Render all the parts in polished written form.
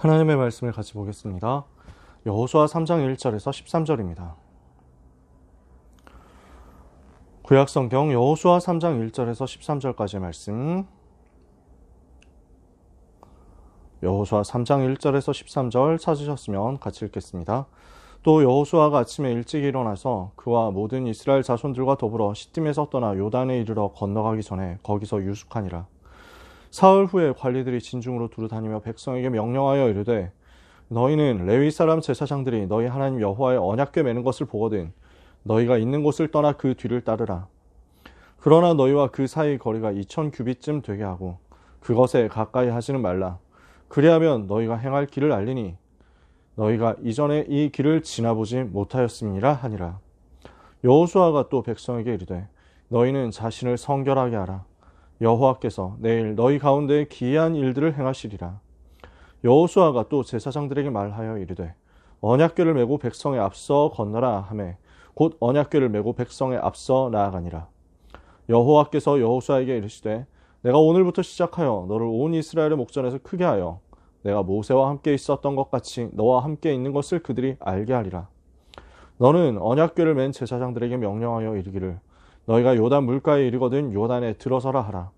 하나님의 말씀을 같이 보겠습니다. 여호수아 3장 1절에서 13절입니다. 구약성경 여호수아 3장 1절에서 13절까지의 말씀. 여호수아 3장 1절에서 13절 찾으셨으면 같이 읽겠습니다. 또 여호수아가 아침에 일찍 일어나서 그와 모든 이스라엘 자손들과 더불어 시딤에서 떠나 요단에 이르러 건너가기 전에 거기서 유숙하니라. 사흘 후에 관리들이 진중으로 두루 다니며 백성에게 명령하여 이르되 너희는 레위 사람 제사장들이 너희 하나님 여호와의 언약궤 매는 것을 보거든 너희가 있는 곳을 떠나 그 뒤를 따르라. 그러나 너희와 그 사이 거리가 2000 규빗쯤 되게 하고 그것에 가까이 하지는 말라. 그리하면 너희가 행할 길을 알리니 너희가 이전에 이 길을 지나보지 못하였음이니라 하니라. 여호수아가 또 백성에게 이르되 너희는 자신을 성결하게 하라. 여호와께서 내일 너희 가운데 기이한 일들을 행하시리라. 여호수아가 또 제사장들에게 말하여 이르되 언약궤를 메고 백성에 앞서 건너라 하매 곧 언약궤를 메고 백성에 앞서 나아가니라. 여호와께서 여호수아에게 이르시되 내가 오늘부터 시작하여 너를 온 이스라엘의 목전에서 크게 하여 내가 모세와 함께 있었던 것 같이 너와 함께 있는 것을 그들이 알게 하리라. 너는 언약궤를 맨 제사장들에게 명령하여 이르기를 너희가 요단 물가에 이르거든 요단에 들어서라 하라.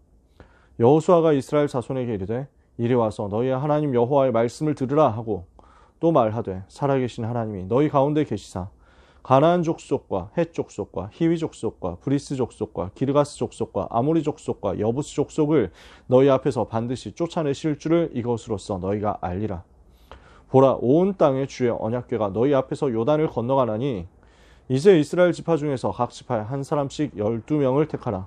여호수아가 이스라엘 자손에게 이르되 이리 와서 너희의 하나님 여호와의 말씀을 들으라 하고 또 말하되 살아계신 하나님이 너희 가운데 계시사 가나안 족속과 헷 족속과 히위 족속과 브리스 족속과 기르가스 족속과 아모리 족속과 여부스 족속을 너희 앞에서 반드시 쫓아내실 줄을 이것으로써 너희가 알리라. 보라, 온 땅에 주의 언약궤가 너희 앞에서 요단을 건너가나니 이제 이스라엘 지파 중에서 각 지파에 한 사람씩 12명을 택하라.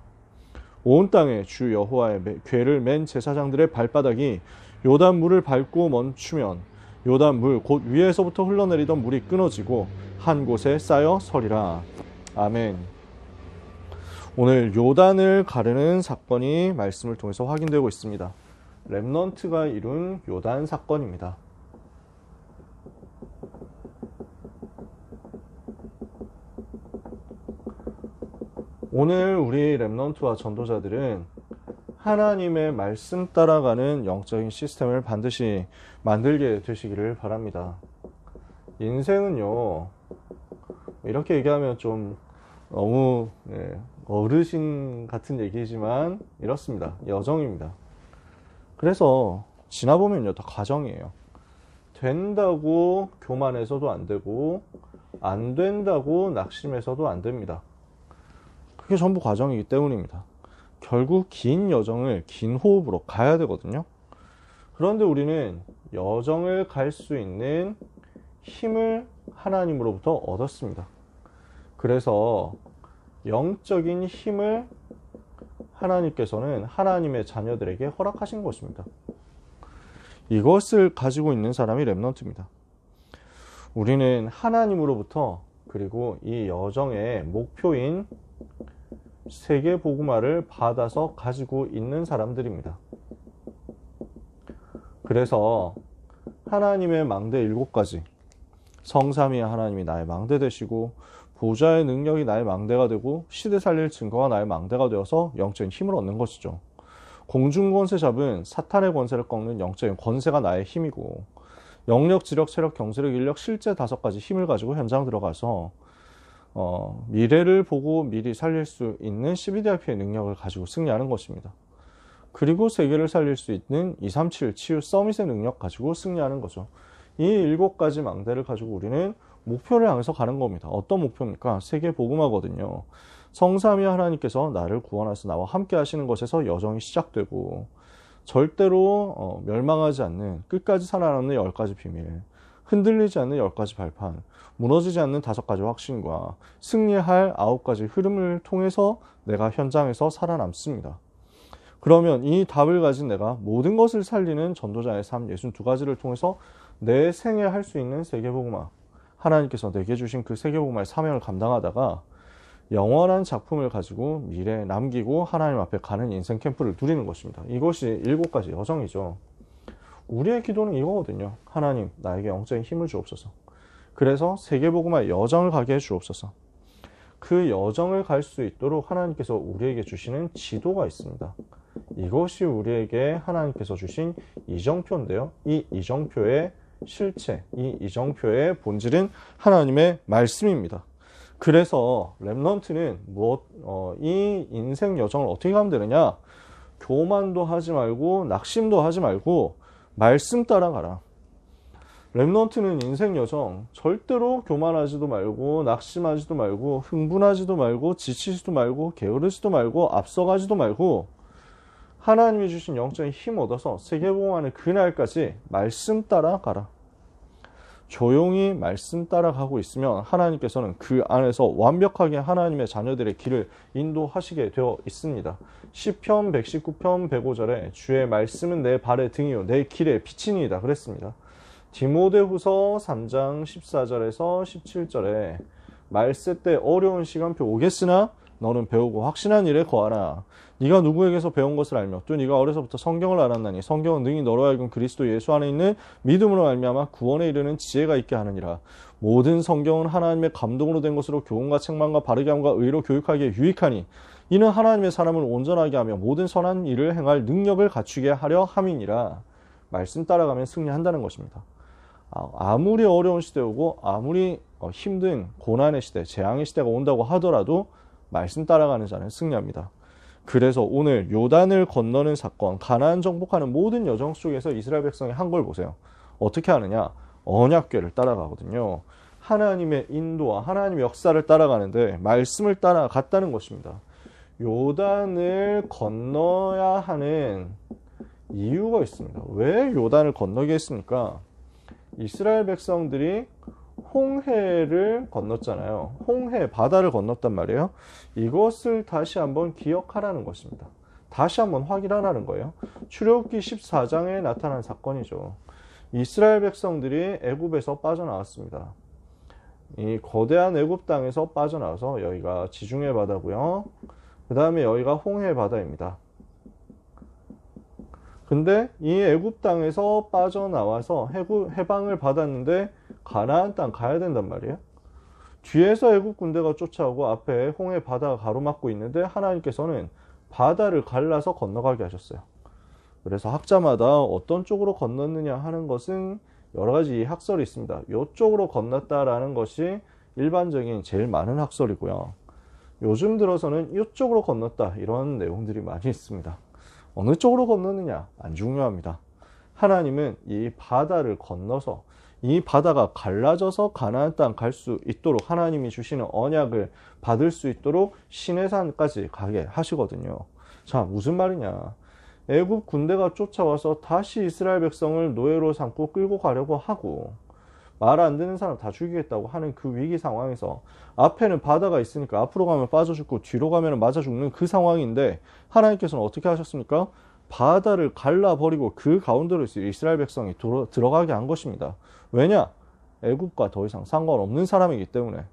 온 땅에 주 여호와의 궤를 맨 제사장들의 발바닥이 요단 물을 밟고 멈추면 요단 물 곧 위에서부터 흘러내리던 물이 끊어지고 한 곳에 쌓여 서리라. 아멘. 오늘 요단을 가르는 사건이 말씀을 통해서 확인되고 있습니다. 렘넌트가 이룬 요단 사건입니다. 오늘 우리 렘넌트와 전도자들은 하나님의 말씀 따라가는 영적인 시스템을 반드시 만들게 되시기를 바랍니다. 인생은요, 이렇게 얘기하면 좀 너무 어르신 같은 얘기지만 이렇습니다. 여정입니다. 그래서 지나보면요, 다 과정이에요. 된다고 교만해서도 안 되고 안 된다고 낙심해서도 안 됩니다. 그게 전부 과정이기 때문입니다. 결국 긴 여정을 긴 호흡으로 가야 되거든요. 그런데 우리는 여정을 갈 수 있는 힘을 하나님으로부터 얻었습니다. 그래서 영적인 힘을 하나님께서는 하나님의 자녀들에게 허락하신 것입니다. 이것을 가지고 있는 사람이 렘넌트입니다. 우리는 하나님으로부터 그리고 이 여정의 목표인 세계 복음화를 받아서 가지고 있는 사람들입니다. 그래서 하나님의 망대 7가지, 성삼위의 하나님이 나의 망대 되시고 보좌의 능력이 나의 망대가 되고 시대 살릴 증거가 나의 망대가 되어서 영적인 힘을 얻는 것이죠. 공중 권세 잡은 사탄의 권세를 꺾는 영적인 권세가 나의 힘이고 영력, 지력, 체력, 경제력, 인력, 실제 5가지 힘을 가지고 현장 들어가서 미래를 보고 미리 살릴 수 있는 CBDIP의 능력을 가지고 승리하는 것입니다. 그리고 세계를 살릴 수 있는 237 치유 서밋의 능력 가지고 승리하는 거죠. 이 7가지 망대를 가지고 우리는 목표를 향해서 가는 겁니다. 어떤 목표입니까? 세계 복음화거든요. 성삼위 하나님께서 나를 구원하셔서 나와 함께 하시는 것에서 여정이 시작되고 절대로 멸망하지 않는 끝까지 살아남는 10가지 비밀, 흔들리지 않는 10가지 발판, 무너지지 않는 5가지 확신과 승리할 9가지 흐름을 통해서 내가 현장에서 살아남습니다. 그러면 이 답을 가진 내가 모든 것을 살리는 전도자의 삶 62가지를 통해서 내 생에 할 수 있는 세계복음화, 하나님께서 내게 주신 그 세계복음화의 사명을 감당하다가 영원한 작품을 가지고 미래에 남기고 하나님 앞에 가는 인생 캠프를 누리는 것입니다. 이것이 7가지 여정이죠. 우리의 기도는 이거거든요. 하나님, 나에게 영적인 힘을 주옵소서. 그래서 세계복음화의 여정을 가게 해 주옵소서. 그 여정을 갈 수 있도록 하나님께서 우리에게 주시는 지도가 있습니다. 이것이 우리에게 하나님께서 주신 이정표인데요. 이 이정표의 실체, 이 이정표의 본질은 하나님의 말씀입니다. 그래서 렘넌트는 이 인생 여정을 어떻게 가면 되느냐? 교만도 하지 말고 낙심도 하지 말고 말씀 따라가라. 렘넌트는 인생 여정 절대로 교만하지도 말고 낙심하지도 말고 흥분하지도 말고 지치지도 말고 게으르지도 말고 앞서가지도 말고 하나님이 주신 영적인 힘 얻어서 세계복음하는 그날까지 말씀 따라가라. 조용히 말씀 따라가고 있으면 하나님께서는 그 안에서 완벽하게 하나님의 자녀들의 길을 인도하시게 되어 있습니다. 시편 119편 105절에 주의 말씀은 내 발의 등이요 내 길의 빛이니이다 그랬습니다. 디모데후서 3장 14절에서 17절에 말세 때 어려운 시간표 오겠으나 너는 배우고 확신한 일에 거하라. 네가 누구에게서 배운 것을 알며 또 네가 어려서부터 성경을 알았나니 성경은 능히 너로 하여금 그리스도 예수 안에 있는 믿음으로 말미암아 구원에 이르는 지혜가 있게 하느니라. 모든 성경은 하나님의 감동으로 된 것으로 교훈과 책망과 바르게 함과 의로 교육하기에 유익하니 이는 하나님의 사람을 온전하게 하며 모든 선한 일을 행할 능력을 갖추게 하려 함이니라. 말씀 따라가면 승리한다는 것입니다. 아무리 어려운 시대 오고 아무리 힘든 고난의 시대, 재앙의 시대가 온다고 하더라도 말씀 따라가는 자는 승리합니다. 그래서 오늘 요단을 건너는 사건, 가나안 정복하는 모든 여정 속에서 이스라엘 백성이 한 걸 보세요. 어떻게 하느냐? 언약궤를 따라가거든요. 하나님의 인도와 하나님의 역사를 따라가는데 말씀을 따라갔다는 것입니다. 요단을 건너야 하는 이유가 있습니다. 왜 요단을 건너게 했습니까? 이스라엘 백성들이 홍해를 건넜잖아요. 홍해, 바다를 건넜단 말이에요. 이것을 다시 한번 기억하라는 것입니다. 다시 한번 확인하라는 거예요. 출애굽기 14장에 나타난 사건이죠. 이스라엘 백성들이 애굽에서 빠져나왔습니다. 이 거대한 애굽 땅에서 빠져나와서 여기가 지중해 바다고요. 그 다음에 여기가 홍해 바다입니다. 근데 이 애굽 땅에서 빠져나와서 해방을 받았는데 가나안 땅 가야 된단 말이에요. 뒤에서 애굽 군대가 쫓아오고 앞에 홍해 바다가 가로막고 있는데 하나님께서는 바다를 갈라서 건너가게 하셨어요. 그래서 학자마다 어떤 쪽으로 건넜느냐 하는 것은 여러 가지 학설이 있습니다. 이쪽으로 건넜다라는 것이 일반적인 제일 많은 학설이고요. 요즘 들어서는 이쪽으로 건넜다 이런 내용들이 많이 있습니다. 어느 쪽으로 건너느냐 안 중요합니다. 하나님은 이 바다를 건너서 이 바다가 갈라져서 가나안 땅 갈 수 있도록 하나님이 주시는 언약을 받을 수 있도록 시내산까지 가게 하시거든요. 자, 무슨 말이냐? 애굽 군대가 쫓아와서 다시 이스라엘 백성을 노예로 삼고 끌고 가려고 하고 말 안 듣는 사람 다 죽이겠다고 하는 그 위기 상황에서 앞에는 바다가 있으니까 앞으로 가면 빠져 죽고 뒤로 가면 맞아 죽는 그 상황인데 하나님께서는 어떻게 하셨습니까? 바다를 갈라버리고 그 가운데로 이스라엘 백성이 들어가게 한 것입니다. 왜냐? 애굽과 더 이상 상관없는 사람이기 때문에.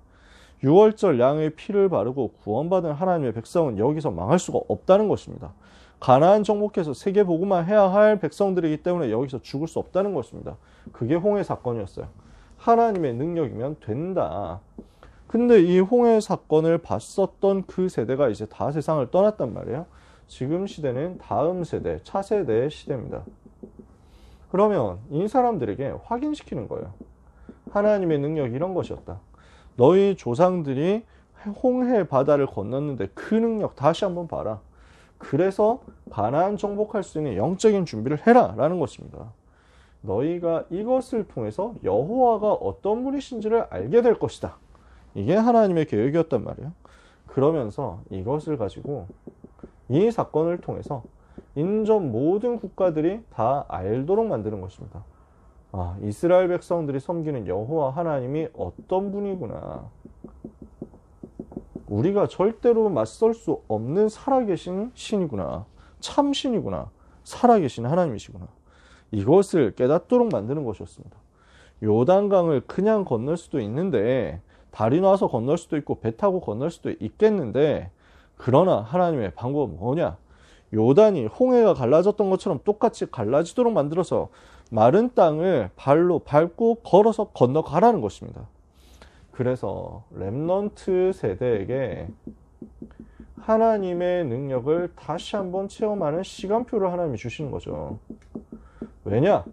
6월절 양의 피를 바르고 구원받은 하나님의 백성은 여기서 망할 수가 없다는 것입니다. 가나안 정복해서 세계 복음만 해야 할 백성들이기 때문에 여기서 죽을 수 없다는 것입니다. 그게 홍해 사건이었어요. 하나님의 능력이면 된다. 근데 이 홍해 사건을 봤었던 그 세대가 이제 다 세상을 떠났단 말이에요. 지금 시대는 다음 세대, 차세대의 시대입니다. 그러면 이 사람들에게 확인시키는 거예요. 하나님의 능력이 이런 것이었다. 너희 조상들이 홍해 바다를 건넜는데 그 능력 다시 한번 봐라. 그래서 가나안 정복할 수 있는 영적인 준비를 해라 라는 것입니다. 너희가 이것을 통해서 여호와가 어떤 분이신지를 알게 될 것이다. 이게 하나님의 계획이었단 말이에요. 그러면서 이것을 가지고 이 사건을 통해서 인전 모든 국가들이 다 알도록 만드는 것입니다. 아, 이스라엘 백성들이 섬기는 여호와 하나님이 어떤 분이구나. 우리가 절대로 맞설 수 없는 살아계신 신이구나. 참신이구나. 살아계신 하나님이시구나. 이것을 깨닫도록 만드는 것이었습니다. 요단강을 그냥 건널 수도 있는데 다리 놔서 건널 수도 있고 배 타고 건널 수도 있겠는데 그러나 하나님의 방법은 뭐냐? 요단이 홍해가 갈라졌던 것처럼 똑같이 갈라지도록 만들어서 마른 땅을 발로 밟고 걸어서 건너가라는 것입니다. 그래서 렘넌트 세대에게 하나님의 능력을 다시 한번 체험하는 시간표를 하나님이 주시는 거죠. 왜냐?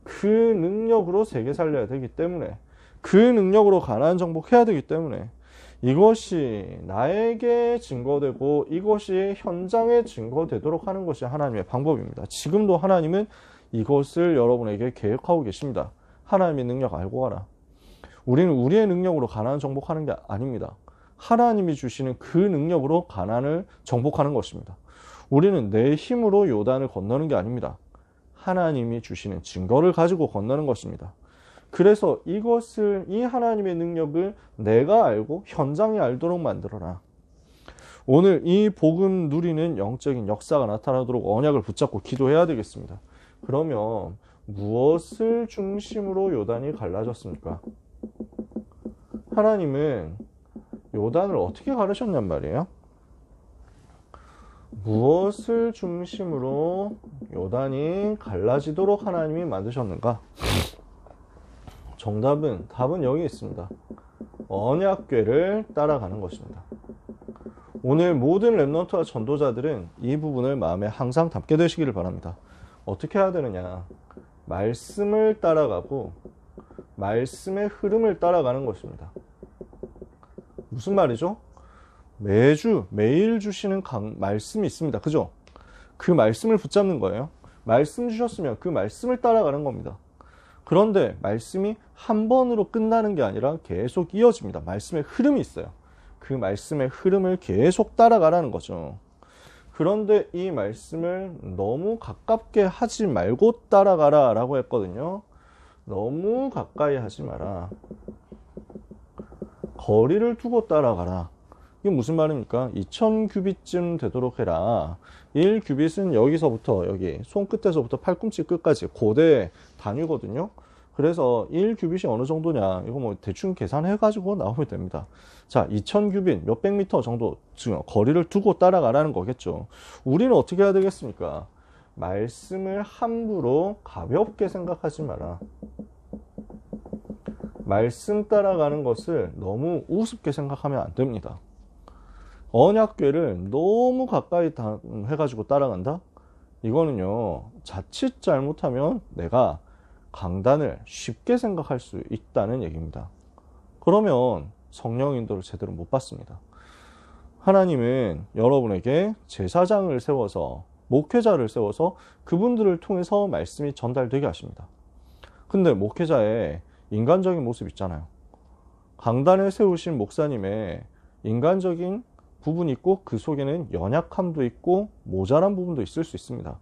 그 능력으로 세계 살려야 되기 때문에, 그 능력으로 가나안 정복해야 되기 때문에, 이것이 나에게 증거되고 이것이 현장에 증거되도록 하는 것이 하나님의 방법입니다. 지금도 하나님은 이것을 여러분에게 계획하고 계십니다. 하나님의 능력 알고 가라. 우리는 우리의 능력으로 가나안 정복하는 게 아닙니다. 하나님이 주시는 그 능력으로 가나안을 정복하는 것입니다. 우리는 내 힘으로 요단을 건너는 게 아닙니다. 하나님이 주시는 증거를 가지고 건너는 것입니다. 그래서 이것을, 이 하나님의 능력을 내가 알고 현장에 알도록 만들어라. 오늘 이 복음 누리는 영적인 역사가 나타나도록 언약을 붙잡고 기도해야 되겠습니다. 그러면 무엇을 중심으로 요단이 갈라졌습니까? 하나님은 요단을 어떻게 가르셨냔 말이에요? 무엇을 중심으로 요단이 갈라지도록 하나님이 만드셨는가? 답은 여기 있습니다. 언약궤를 따라가는 것입니다. 오늘 모든 렘넌트와 전도자들은 이 부분을 마음에 항상 담게 되시기를 바랍니다. 어떻게 해야 되느냐? 말씀을 따라가고 말씀의 흐름을 따라가는 것입니다. 무슨 말이죠? 매일 주시는 말씀이 있습니다. 그죠? 그 말씀을 붙잡는 거예요. 말씀 주셨으면 그 말씀을 따라가는 겁니다. 그런데 말씀이 한 번으로 끝나는 게 아니라 계속 이어집니다. 말씀의 흐름이 있어요. 그 말씀의 흐름을 계속 따라가라는 거죠. 그런데 이 말씀을 너무 가깝게 하지 말고 따라가라 라고 했거든요. 너무 가까이 하지 마라. 거리를 두고 따라가라. 이게 무슨 말입니까? 2000규빗쯤 되도록 해라. 1규빗은 여기서부터 여기 손끝에서부터 팔꿈치 끝까지 고대 단위거든요. 그래서 1규빗이 어느 정도냐, 이거 뭐 대충 계산해 가지고 나오면 됩니다. 자, 2000규빗 몇백 미터 정도 거리를 두고 따라가라는 거겠죠. 우리는 어떻게 해야 되겠습니까? 말씀을 함부로 가볍게 생각하지 마라. 말씀 따라가는 것을 너무 우습게 생각하면 안 됩니다. 언약궤를 너무 가까이 해가지고 따라간다? 이거는요, 자칫 잘못하면 내가 강단을 쉽게 생각할 수 있다는 얘기입니다. 그러면 성령 인도를 제대로 못 받습니다. 하나님은 여러분에게 제사장을 세워서, 목회자를 세워서 그분들을 통해서 말씀이 전달되게 하십니다. 근데 목회자의 인간적인 모습 있잖아요. 강단에 세우신 목사님의 인간적인 부분이 있고 그 속에는 연약함도 있고 모자란 부분도 있을 수 있습니다.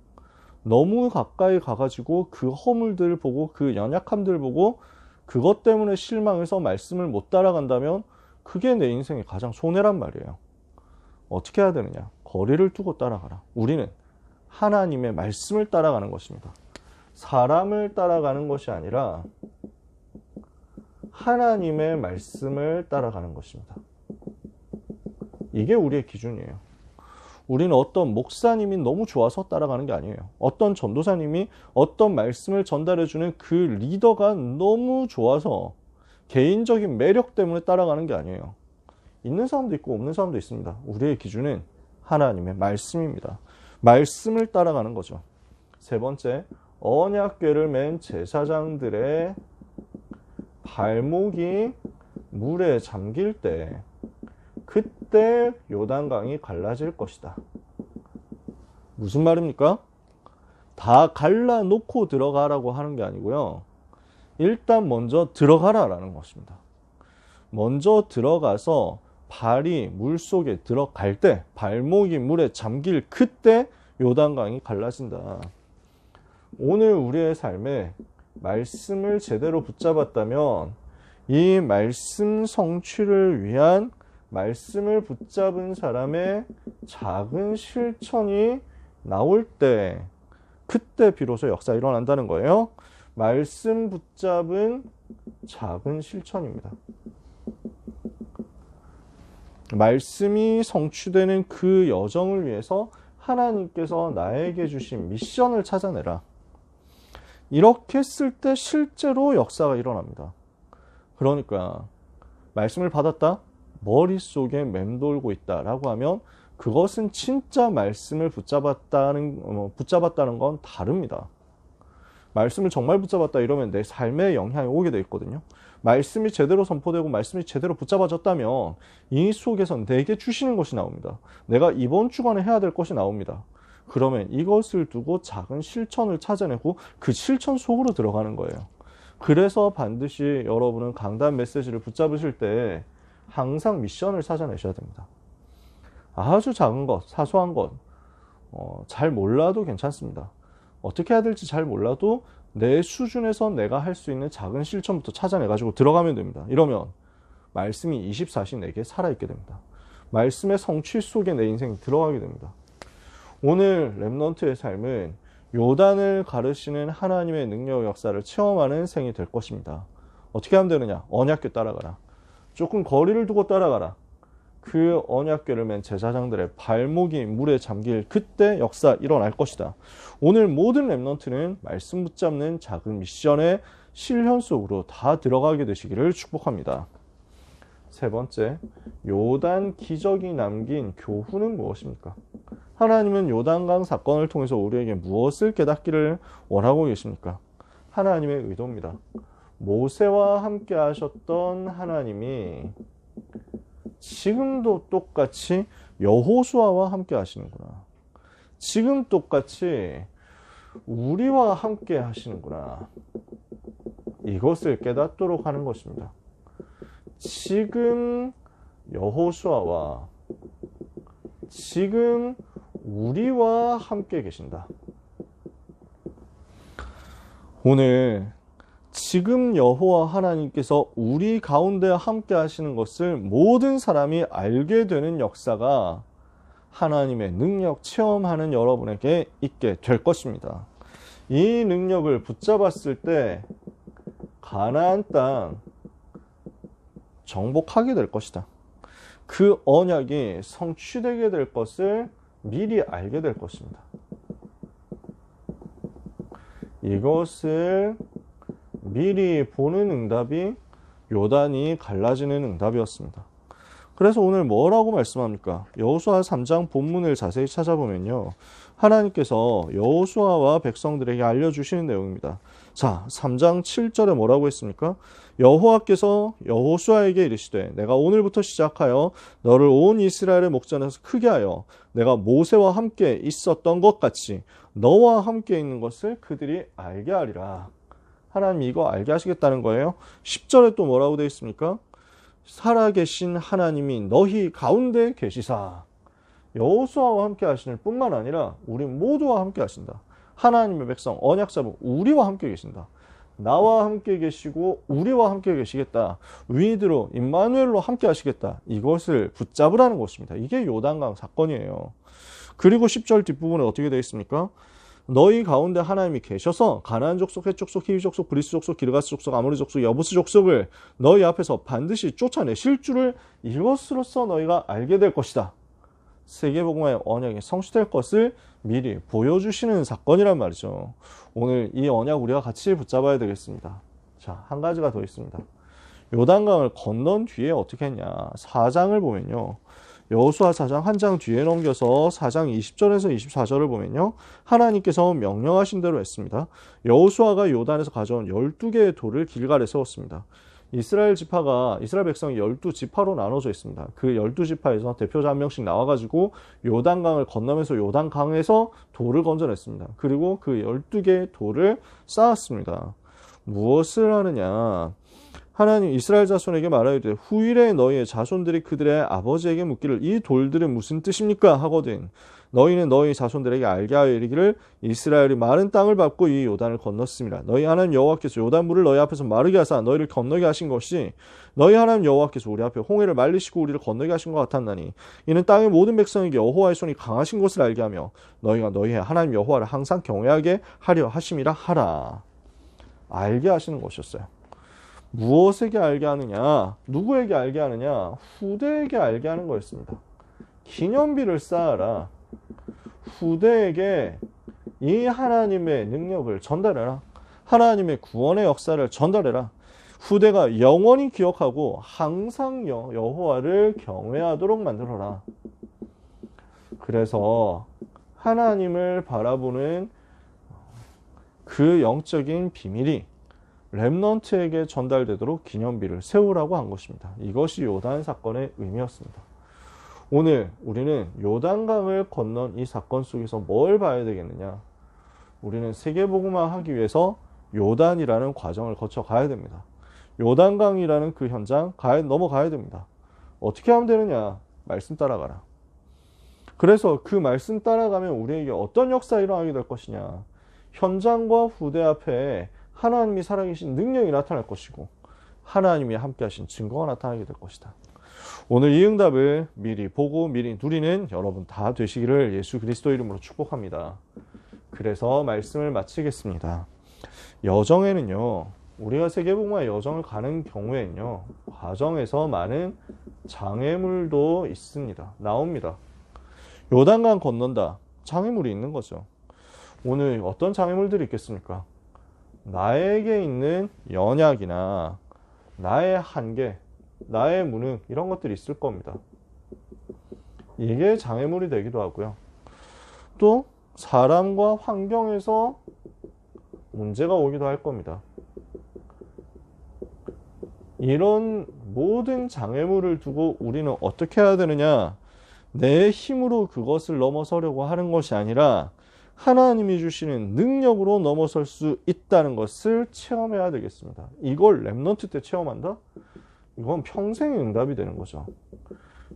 너무 가까이 가가지고 그 허물들을 보고 그 연약함들을 보고 그것 때문에 실망해서 말씀을 못 따라간다면 그게 내 인생의 가장 손해란 말이에요. 어떻게 해야 되느냐? 거리를 두고 따라가라. 우리는 하나님의 말씀을 따라가는 것입니다. 사람을 따라가는 것이 아니라 하나님의 말씀을 따라가는 것입니다. 이게 우리의 기준이에요. 우리는 어떤 목사님이 너무 좋아서 따라가는 게 아니에요. 어떤 전도사님이 어떤 말씀을 전달해주는 그 리더가 너무 좋아서 개인적인 매력 때문에 따라가는 게 아니에요. 있는 사람도 있고 없는 사람도 있습니다. 우리의 기준은 하나님의 말씀입니다. 말씀을 따라가는 거죠. 세 번째, 언약궤를 맨 제사장들의 발목이 물에 잠길 때 그때 요단강이 갈라질 것이다. 무슨 말입니까? 다 갈라놓고 들어가라고 하는 게 아니고요. 일단 먼저 들어가라라는 것입니다. 먼저 들어가서 발이 물속에 들어갈 때, 발목이 물에 잠길 그때 요단강이 갈라진다. 오늘 우리의 삶에 말씀을 제대로 붙잡았다면 이 말씀 성취를 위한 말씀을 붙잡은 사람의 작은 실천이 나올 때 그때 비로소 역사가 일어난다는 거예요. 말씀 붙잡은 작은 실천입니다. 말씀이 성취되는 그 여정을 위해서 하나님께서 나에게 주신 미션을 찾아내라. 이렇게 했을 때 실제로 역사가 일어납니다. 그러니까 말씀을 받았다? 머릿속에 맴돌고 있다라고 하면 그것은 진짜 말씀을 붙잡았다는 건 다릅니다. 말씀을 정말 붙잡았다 이러면 내 삶에 영향이 오게 돼 있거든요. 말씀이 제대로 선포되고 말씀이 제대로 붙잡아졌다면 이 속에선 내게 주시는 것이 나옵니다. 내가 이번 주간에 해야 될 것이 나옵니다. 그러면 이것을 두고 작은 실천을 찾아내고 그 실천 속으로 들어가는 거예요. 그래서 반드시 여러분은 강단 메시지를 붙잡으실 때 항상 미션을 찾아내셔야 됩니다. 아주 작은 것, 사소한 것, 잘 몰라도 괜찮습니다. 어떻게 해야 될지 잘 몰라도 내 수준에서 내가 할 수 있는 작은 실천부터 찾아내가지고 들어가면 됩니다. 이러면 말씀이 24시 내게 살아있게 됩니다. 말씀의 성취 속에 내 인생이 들어가게 됩니다. 오늘 렘넌트의 삶은 요단을 가르시는 하나님의 능력 역사를 체험하는 생이 될 것입니다. 어떻게 하면 되느냐? 언약궤 따라가라. 조금 거리를 두고 따라가라. 그 언약궤를 맨 제사장들의 발목이 물에 잠길 그때 역사 일어날 것이다. 오늘 모든 렘넌트는 말씀 붙잡는 작은 미션의 실현 속으로 다 들어가게 되시기를 축복합니다. 세 번째, 요단 기적이 남긴 교훈은 무엇입니까? 하나님은 요단강 사건을 통해서 우리에게 무엇을 깨닫기를 원하고 계십니까? 하나님의 의도입니다. 모세와 함께 하셨던 하나님이 지금도 똑같이 여호수아와 함께 하시는구나. 지금 똑같이 우리와 함께 하시는구나. 이것을 깨닫도록 하는 것입니다. 지금 여호수아와 지금 우리와 함께 계신다. 오늘 지금 여호와 하나님께서 우리 가운데 함께 하시는 것을 모든 사람이 알게 되는 역사가 하나님의 능력 체험하는 여러분에게 있게 될 것입니다. 이 능력을 붙잡았을 때 가나안 땅 정복하게 될 것이다. 그 언약이 성취되게 될 것을 미리 알게 될 것입니다. 이것을 미리 보는 응답이 요단이 갈라지는 응답이었습니다. 그래서 오늘 뭐라고 말씀합니까? 여호수아 3장 본문을 자세히 찾아보면요, 하나님께서 여호수아와 백성들에게 알려주시는 내용입니다. 자, 3장 7절에 뭐라고 했습니까? 여호와께서 여호수아에게 이르시되 내가 오늘부터 시작하여 너를 온 이스라엘의 목전에서 크게 하여 내가 모세와 함께 있었던 것 같이 너와 함께 있는 것을 그들이 알게 하리라. 하나님이 이거 알게 하시겠다는 거예요. 10절에 또 뭐라고 되어 있습니까? 살아계신 하나님이 너희 가운데 계시사. 여호수아와 함께 하시는 뿐만 아니라 우리 모두와 함께 하신다. 하나님의 백성 언약자분 우리와 함께 계신다. 나와 함께 계시고 우리와 함께 계시겠다. 위드로 임마누엘로 함께 하시겠다. 이것을 붙잡으라는 것입니다. 이게 요단강 사건이에요. 그리고 10절 뒷부분에 어떻게 되어 있습니까? 너희 가운데 하나님이 계셔서 가나안 족속, 헷 족속, 히위 족속, 브리스 족속, 기르가스 족속, 아모리 족속, 여부스 족속을 너희 앞에서 반드시 쫓아내실 줄을 이것으로써 너희가 알게 될 것이다. 세계복음화의 언약이 성취될 것을 미리 보여주시는 사건이란 말이죠. 오늘 이 언약 우리가 같이 붙잡아야 되겠습니다. 자, 한 가지가 더 있습니다. 요단강을 건넌 뒤에 어떻게 했냐. 4장을 보면요. 여호수아 4장 한 장 뒤에 넘겨서 4장 20절에서 24절을 보면요. 하나님께서 명령하신 대로 했습니다. 여호수아가 요단에서 가져온 12개의 돌을 길갈에 세웠습니다. 이스라엘 백성이 12지파로 나눠져 있습니다. 그 12지파에서 대표자 한 명씩 나와가지고 요단강을 건너면서 요단강에서 돌을 건져냈습니다. 그리고 그 12개의 돌을 쌓았습니다. 무엇을 하느냐. 하나님 이스라엘 자손에게 말하여되 후일에 너희의 자손들이 그들의 아버지에게 묻기를 이 돌들은 무슨 뜻입니까? 하거든 너희는 너희 자손들에게 알게 하여 이르기를 이스라엘이 마른 땅을 밟고 이 요단을 건넜습니다. 너희 하나님 여호와께서 요단물을 너희 앞에서 마르게 하사 너희를 건너게 하신 것이 너희 하나님 여호와께서 우리 앞에 홍해를 말리시고 우리를 건너게 하신 것 같았나니 이는 땅의 모든 백성에게 여호와의 손이 강하신 것을 알게 하며 너희가 너희의 하나님 여호와를 항상 경외하게 하려 하심이라 하라. 알게 하시는 것이었어요. 무엇에게 알게 하느냐, 누구에게 알게 하느냐, 후대에게 알게 하는 거였습니다. 기념비를 쌓아라. 후대에게 이 하나님의 능력을 전달해라. 하나님의 구원의 역사를 전달해라. 후대가 영원히 기억하고 항상 여호와를 경외하도록 만들어라. 그래서 하나님을 바라보는 그 영적인 비밀이 렘넌트에게 전달되도록 기념비를 세우라고 한 것입니다. 이것이 요단 사건의 의미였습니다. 오늘 우리는 요단강을 건넌 이 사건 속에서 뭘 봐야 되겠느냐? 우리는 세계복음화 하기 위해서 요단이라는 과정을 거쳐 가야 됩니다. 요단강이라는 그 현장 넘어가야 됩니다. 어떻게 하면 되느냐? 말씀 따라가라. 그래서 그 말씀 따라가면 우리에게 어떤 역사가 일어나게 될 것이냐? 현장과 후대 앞에 하나님이 살아계신 능력이 나타날 것이고 하나님이 함께 하신 증거가 나타나게 될 것이다. 오늘 이 응답을 미리 보고 미리 누리는 여러분 다 되시기를 예수 그리스도 이름으로 축복합니다. 그래서 말씀을 마치겠습니다. 여정에는요, 우리가 세계복음화 여정을 가는 경우에는요, 과정에서 많은 장애물도 있습니다. 나옵니다. 요단강 건넌다. 장애물이 있는 거죠. 오늘 어떤 장애물들이 있겠습니까? 나에게 있는 연약이나 나의 한계, 나의 무능 이런 것들이 있을 겁니다. 이게 장애물이 되기도 하고요. 또 사람과 환경에서 문제가 오기도 할 겁니다. 이런 모든 장애물을 두고 우리는 어떻게 해야 되느냐? 내 힘으로 그것을 넘어서려고 하는 것이 아니라 하나님이 주시는 능력으로 넘어설 수 있다는 것을 체험해야 되겠습니다. 이걸 렘넌트 때 체험한다? 이건 평생의 응답이 되는 거죠.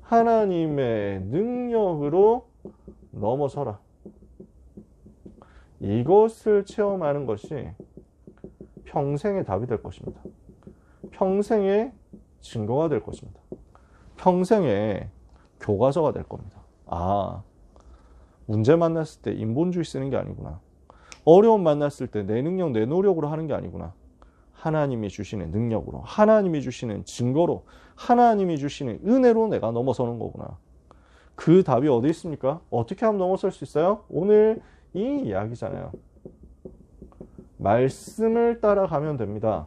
하나님의 능력으로 넘어서라. 이것을 체험하는 것이 평생의 답이 될 것입니다. 평생의 증거가 될 것입니다. 평생의 교과서가 될 겁니다. 아, 문제 만났을 때 인본주의 쓰는 게 아니구나. 어려움 만났을 때 내 능력, 내 노력으로 하는 게 아니구나. 하나님이 주시는 능력으로, 하나님이 주시는 증거로, 하나님이 주시는 은혜로 내가 넘어서는 거구나. 그 답이 어디 있습니까? 어떻게 하면 넘어설 수 있어요? 오늘 이 이야기잖아요. 말씀을 따라가면 됩니다.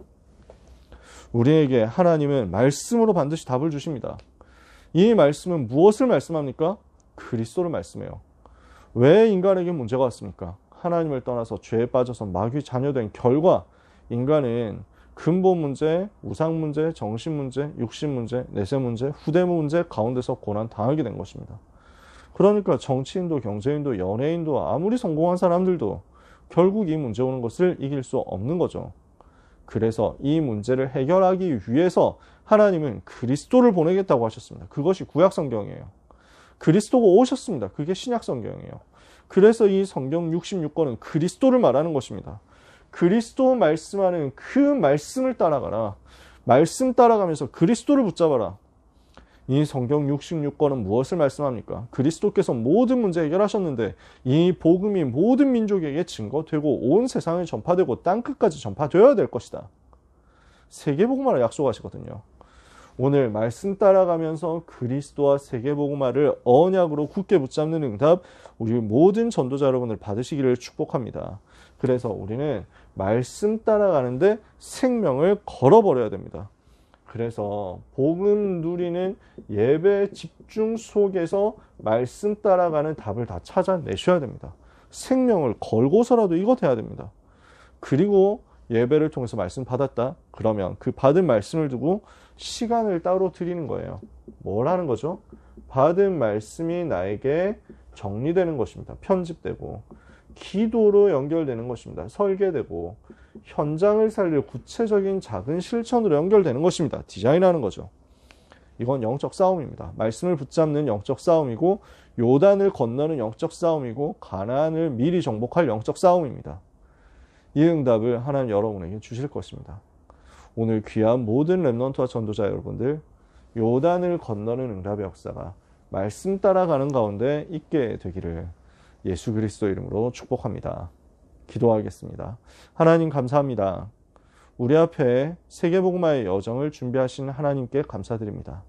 우리에게 하나님은 말씀으로 반드시 답을 주십니다. 이 말씀은 무엇을 말씀합니까? 그리스도를 말씀해요. 왜 인간에게 문제가 왔습니까? 하나님을 떠나서 죄에 빠져서 마귀 자녀된 결과 인간은 근본 문제, 우상 문제, 정신 문제, 육신 문제, 내세 문제, 후대 문제 가운데서 고난 당하게 된 것입니다. 그러니까 정치인도 경제인도 연예인도 아무리 성공한 사람들도 결국 이 문제 오는 것을 이길 수 없는 거죠. 그래서 이 문제를 해결하기 위해서 하나님은 그리스도를 보내겠다고 하셨습니다. 그것이 구약 성경이에요. 그리스도가 오셨습니다. 그게 신약 성경이에요. 그래서 이 성경 66권은 그리스도를 말하는 것입니다. 그리스도 말씀하는 그 말씀을 따라가라. 말씀 따라가면서 그리스도를 붙잡아라. 이 성경 66권은 무엇을 말씀합니까? 그리스도께서 모든 문제 해결하셨는데 이 복음이 모든 민족에게 증거되고 온 세상에 전파되고 땅끝까지 전파되어야 될 것이다. 세계복음화를 약속하시거든요. 오늘 말씀 따라가면서 그리스도와 세계복음화를 언약으로 굳게 붙잡는 응답 우리 모든 전도자 여러분들 받으시기를 축복합니다. 그래서 우리는 말씀 따라가는데 생명을 걸어버려야 됩니다. 그래서 복음 누리는 예배 집중 속에서 말씀 따라가는 답을 다 찾아내셔야 됩니다. 생명을 걸고서라도 이것 해야 됩니다. 그리고 예배를 통해서 말씀 받았다? 그러면 그 받은 말씀을 두고 시간을 따로 드리는 거예요. 뭘 하는 거죠? 받은 말씀이 나에게 정리되는 것입니다. 편집되고 기도로 연결되는 것입니다. 설계되고 현장을 살릴 구체적인 작은 실천으로 연결되는 것입니다. 디자인하는 거죠. 이건 영적 싸움입니다. 말씀을 붙잡는 영적 싸움이고 요단을 건너는 영적 싸움이고 가나안을 미리 정복할 영적 싸움입니다. 이 응답을 하나님 여러분에게 주실 것입니다. 오늘 귀한 모든 렘넌트와 전도자 여러분들 요단을 건너는 응답의 역사가 말씀 따라가는 가운데 있게 되기를 예수 그리스도 이름으로 축복합니다. 기도하겠습니다. 하나님 감사합니다. 우리 앞에 세계복음화의 여정을 준비하신 하나님께 감사드립니다.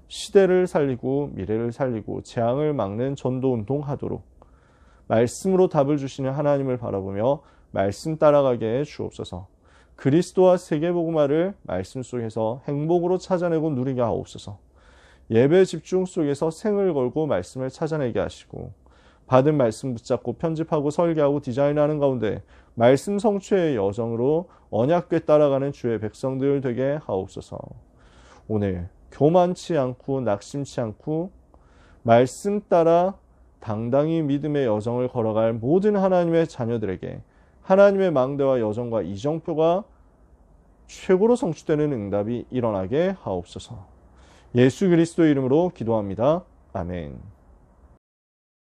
시대를 살리고 미래를 살리고 재앙을 막는 전도운동 하도록 말씀으로 답을 주시는 하나님을 바라보며 말씀 따라가게 해 주옵소서. 그리스도와 세계복음화를 말씀 속에서 행복으로 찾아내고 누리게 하옵소서. 예배 집중 속에서 생을 걸고 말씀을 찾아내게 하시고 받은 말씀 붙잡고 편집하고 설계하고 디자인하는 가운데 말씀 성취의 여정으로 언약궤 따라가는 주의 백성들 되게 하옵소서. 오늘 교만치 않고 낙심치 않고 말씀 따라 당당히 믿음의 여정을 걸어갈 모든 하나님의 자녀들에게 하나님의 망대와 여정과 이정표가 최고로 성취되는 응답이 일어나게 하옵소서. 예수 그리스도 이름으로 기도합니다. 아멘.